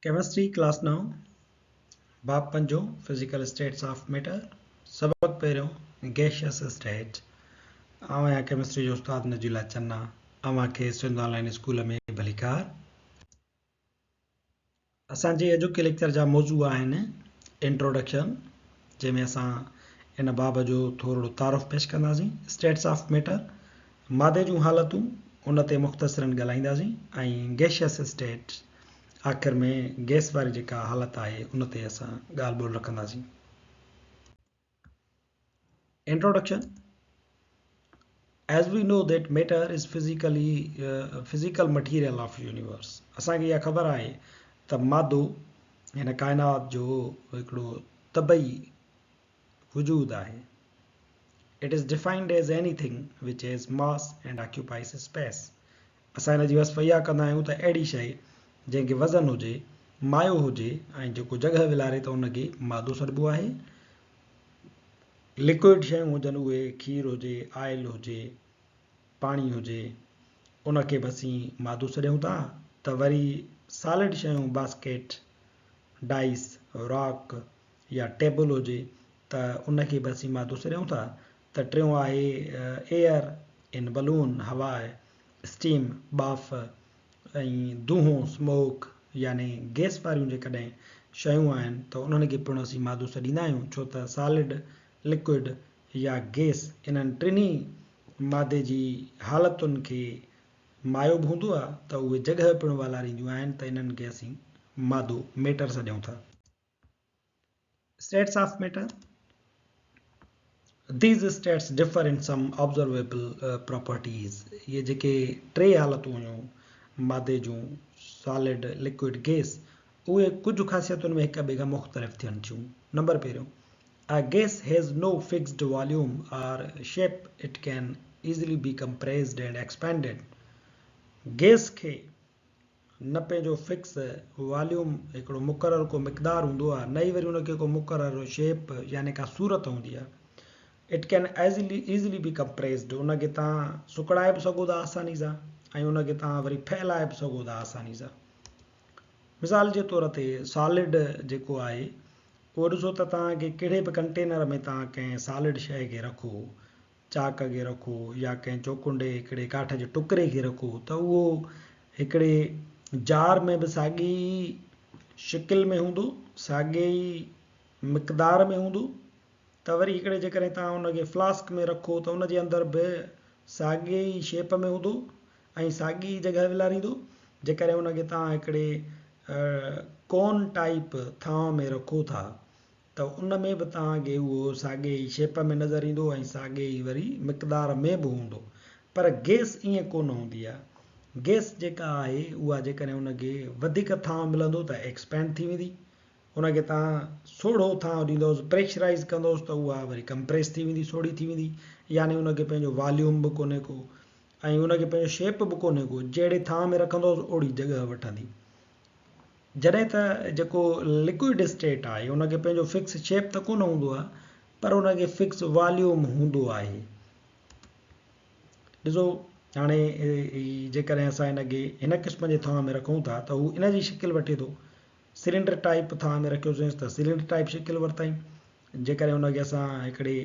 Chemistry class now. Bab Panjo, physical states of matter. Sabak Pero, gaseous state. आवां chemistry जो उस्ताद नजीला चन्ना आवां के सिंध ऑनलाइन स्कूल में भलीकार असांजे अॼु के लेक्चर जा मौजू आहिनि इंट्रोडक्शन जंहिंमें असां इन बाब जो थोरो तारुफ़ पेश कंदासीं स्टेट्स ऑफ मैटर मादे जूं हालतूं उन ते मुख़्तसरन ॻाल्हाईंदासीं ऐं गैशियस स्टेट आख़िर में गैस वारी जेका हालत आहे उन ते असां ॻाल्हि ॿोल रखंदासीं introduction As we know that matter is physical material of universe. असांखे इहा ख़बर आहे त मादो हिन काइनात जो हिकिड़ो तबई वजूद आहे. It is defined as anything which has mass and occupies space. असां हिन जी वसफ़ इहा कंदा आहियूं त अहिड़ी शइ जंहिंखे वज़न हुजे मायो हुजे ऐं जेको जॻह विलारे त उनखे मादो सॾिबो आहे. लिक्विड शयूं हुजनि उहे खीर हुजे आयल हुजे पाणी हुजे उनखे बि असीं मादो सॾियूं था त वरी सॉलिड शयूं बास्केट डाइस रॉक या टेबल हुजे त उनखे बि असीं मादो सॾियूं था त टियों आहे एयर इन बलून हवा स्टीम बाफ़ ऐं दूंहों स्मोक यानी गैस वारियूं जेकॾहिं शयूं आहिनि त उन्हनि खे पिणु असीं मादो सॾींदा आहियूं छो त सॉलिड लिक्विड या गैस इन्हनि टिनी मादे जी हालतुनि खे मायो बि हूंदो आहे त उहे जॻह पिणु वालारींदियूं आहिनि त इन्हनि खे असीं मादो मैटर सॾियूं था status of matter These states differ in some observable properties. ये जेके टे हालतूं हुयूं मादे जूं सॉलिड लिक्विड गैस उहे कुझु ख़ासियतुनि में हिक ॿिए खां मुख़्तलिफ़ थियनि थियूं नंबर पहिरियों A gas has no fixed volume or shape. It can easily be compressed and expanded. Gas खे न पंहिंजो फिक्स वॉल्यूम हिकिड़ो मुक़ररु को मिक़दार हूंदो आहे न ई वरी उनखे को मुक़ररु शेप यानी का सूरत हूंदी आहे it can easily be compressed. उनखे तव्हां सुकड़ाए बि सघो था आसानी सां ऐं उनखे तव्हां वरी फैलाए बि सघो था आसानी सां मिसाल जे तौर ते सॉलिड जेको आहे उहो ॾिसो त तव्हांखे कहिड़े बि कंटेनर में तव्हां कंहिं सॉलिड शइ खे रखो चाक खे रखो या कंहिं चौकुंडे हिकिड़े काठ जे टुकड़े खे रखो त उहो हिकिड़े जार में बि साॻी शिकिल में हूंदो साॻे ई मिक़दार में हूंदो त वरी हिकिड़े जेकॾहिं तव्हां उनखे फ्लास्क में रखो त उनजे अंदरि बि साॻे ई शेप में हूंदो ऐं साॻी जॻह विलारींदो जेकॾहिं उनखे तव्हां हिकिड़े कोन टाइप थांव में रखो था त उन में बि तव्हांखे उहो साॻे ई शेप में नज़र ईंदो ऐं साॻे ई वरी मिक़दार में बि हूंदो पर गैस ईअं कोन हूंदी आहे गैस जेका आहे उहा जेकॾहिं उनखे वधीक थांव मिलंदो त एक्सपेंड थी वेंदी उनखे तव्हां सोढ़ो थांव ॾींदोसि प्रेशराइज़ कंदोसि त उहा वरी कंप्रेस थी वेंदी सोढ़ी थी वेंदी यानी उनखे पंहिंजो वॉल्यूम बि कोन्हे को ऐं उनखे पंहिंजो शेप बि कोन्हे को जहिड़े थांव में रखंदोसि ओड़ी जॻह वठंदी जॾहिं त जेको लिक्विड स्टेट आहे उनखे पंहिंजो फिक्स शेप त कोन हूंदो आहे पर उनखे फिक्स वॉल्यूम हूंदो आहे ॾिसो हाणे जेकॾहिं असां हिनखे हिन क़िस्म जे थांव में रखूं था त हू इन जी शिकिल वठे थो सिलेंडर टाइप थांव में रखियोसीं त सिलेंडर टाइप शिकिल वरिताई जेकॾहिं हुनखे असां हिकिड़े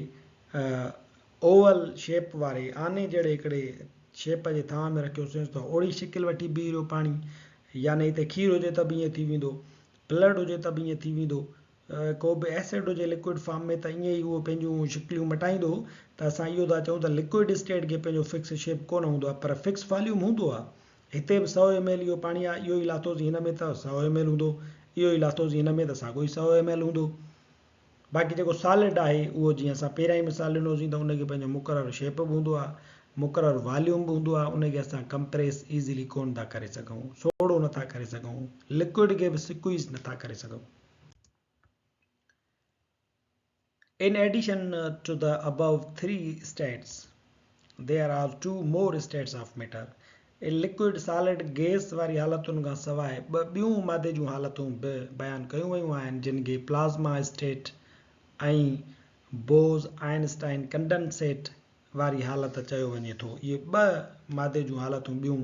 ओवल शेप वारे आने जहिड़े हिकिड़े शेप जे थांव में रखियोसीं त ओड़ी शिकिल वठी बीह रहियो पाणी यानी हिते खीर हुजे त बि ईअं थी वेंदो ब्लड हुजे त बि ईअं थी वेंदो को बि एसिड हुजे लिक्विड फॉर्म में त ईअं ई उहो पंहिंजूं शिकिलियूं मटाईंदो त असां इहो था चऊं त लिक्विड स्टेट खे पंहिंजो फिक्स शेप कोन हूंदो आहे पर फिक्स वॉल्यूम हूंदो आहे हिते बि 100 ml इहो पाणी आहे इहो ई लाथोसीं हिन में त 100 ml हूंदो इहो ई लाथोसीं हिन में त साॻियो ई 100 ml हूंदो बाक़ी जेको सॉलिड आहे उहो जीअं असां पहिरियां ई मिसाल ॾिनोसीं त उनखे पंहिंजो मुक़ररु शेप बि हूंदो आहे मुक़ररु वॉल्यूम बि हूंदो आहे उनखे असां कंप्रेस ईज़िली कोन था करे सघूं सोढ़ो नथा करे सघूं लिक्विड खे बि स्क्वीज़ नथा करे सघूं In addition to the above three states, there are two more states of matter. Liquid solid gas वारी हालतुनि खां सवाइ ॿियूं मादे जूं हालतूं बि बयानु कयूं वयूं आहिनि जिन खे प्लाज़्मा स्टेट ऐं बोज़ आइंस्टाइन कंडेंसेट वारी हालत चयो वञे थो इहे ॿ मादे जूं हालतूं ॿियूं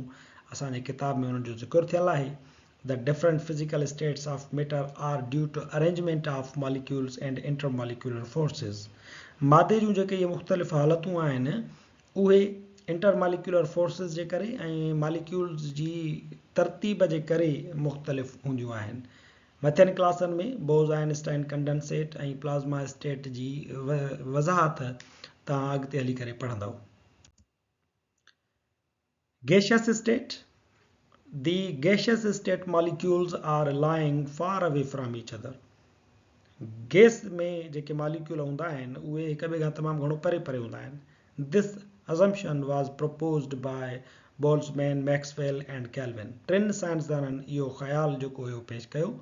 असांजे किताब में उन्हनि जो ज़िक्र थियल आहे The different physical states of matter are due to arrangement of molecules and intermolecular forces. मादे जूं जेके ये मुख़्तलिफ़ हालतूं आहिनि उहे इंटरमॉलिक्यूलर फोर्सिस जे करे ऐं मॉलिक्यूल्स जी तरतीब जे करे मुख़्तलिफ़ हूंदियूं आहिनि. मथियनि क्लासनि में बोज़ आइंस्टाइन कंडेंसेट ऐं प्लाज़्मा स्टेट जी वज़ाहत तव्हां अॻिते हली करे पढ़ंदव. Gaseous state. The gaseous state molecules are lying far away from each other. Gas में जेके मॉलिक्यूल हूंदा आहिनि उहे हिक ॿिए खां तमामु घणो परे परे हूंदा आहिनि. This assumption was proposed by Boltzmann, Maxwell and Kelvin. टिनि साइंसदाननि इहो ख़्यालु जेको हुयो पेश कयो.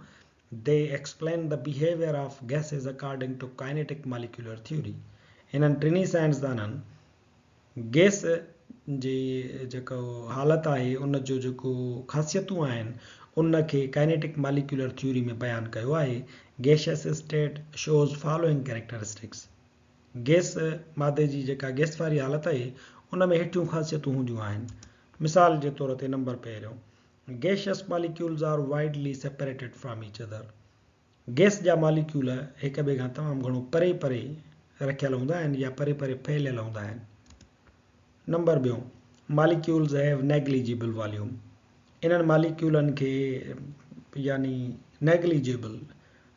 They explain the behavior of gases according to kinetic molecular theory. इन्हनि टिनी साइंसदाननि गैस जी जेको हालत आहे उन जो जेको ख़ासियतूं आहिनि उन खे काइनेटिक मॉलिक्यूलर थ्योरी में बयानु कयो आहे. Gaseous state shows following characteristics. Gas मादे जी जेका गैस वारी हालत आहे उन में हेठियूं ख़ासियतूं हूंदियूं आहिनि. मिसाल जे तौर ते नंबर पहिरियों, gaseous molecules are widely separated from each other. Gas जा मॉलिक्यूल हिक ॿिए खां तमामु घणो परे परे रखियल हूंदा आहिनि या परे परे फैलियल हूंदा आहिनि. नंबर ॿियों, molecules have negligible volume. इन्हनि मॉलिक्यूलनि खे यानी नेग्लिजिबल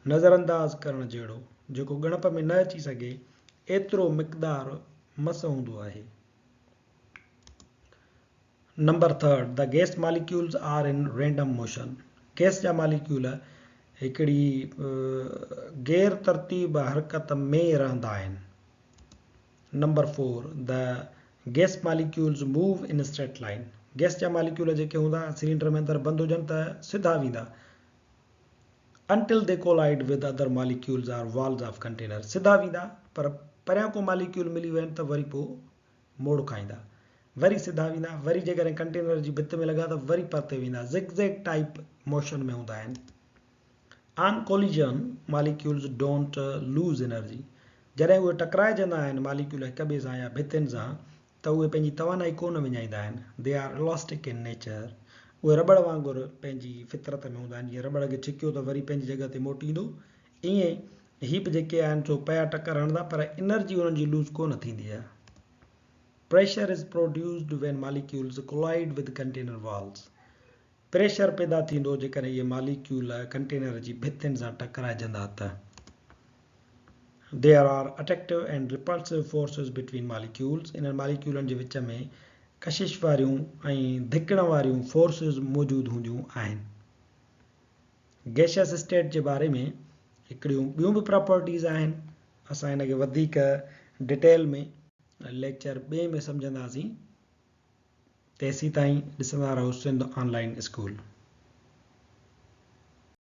नज़रअंदाज करण जहिड़ो जेको ॻणप में न अची सघे एतिरो मिक़दार मस हूंदो आहे. Number third, the gas molecules are in random motion. Gas जा मॉलिक्यूल हिकिड़ी गैर तरतीब हरकत में रहंदा आहिनि. Number four, the gas molecules move in straight line. Gas जा मॉलिक्यूल जेके हूंदा सिलेंडर में अंदरि बंदि हुजनि त सिधा वेंदा. until they collide with other molecules or walls of container. सिधा वेंदा पर परियां को मॉलिक्यूल मिली वञे त वरी पोइ मोड़ खाईंदा. वरी सिधा वेंदा, वरी जेकॾहिं कंटेनर जी भित में लॻा त वरी परते वेंदा. ज़िगज़ैग टाइप मोशन में हूंदा आहिनि. On collision, molecules don't lose energy. जॾहिं उहे टकराइजंदा आहिनि मॉलिक्यूल हिक ॿिए सां या भितियुनि सां त उहे पंहिंजी तवानाई कोन विञाईंदा आहिनि. They are elastic in nature. उहे रबड़ वांगुरु पंहिंजी फितरत में हूंदा आहिनि. जीअं रबड़ खे छिकियो त वरी पंहिंजी जॻह ते मोटींदो, ईअं ही बि जेके आहिनि सो पिया टकर हणंदा पर एनर्जी उन्हनि जी लूज़ कोन थींदी आहे. Pressure is produced when molecules collide with container walls. Pressure पैदा थींदो जेकॾहिं इहे मॉलिक्यूल कंटेनर जी भितियुनि सां टकराइजंदा त. There are attractive and repulsive forces between molecules. इन्हनि मॉलिक्यूलनि जे विच में कशिश वारियूं ऐं धिकण वारियूं फोर्सिस मौजूदु हूंदियूं आहिनि. गैशियस स्टेट जे बारे में हिकिड़ियूं ॿियूं बि प्रॉपर्टीज़ आहिनि. असां हिन खे वधीक डिटेल में लेक्चर ॿिए में सम्झंदासीं. तेसीं ताईं ॾिसंदा रहो सिंध ऑनलाइन स्कूल.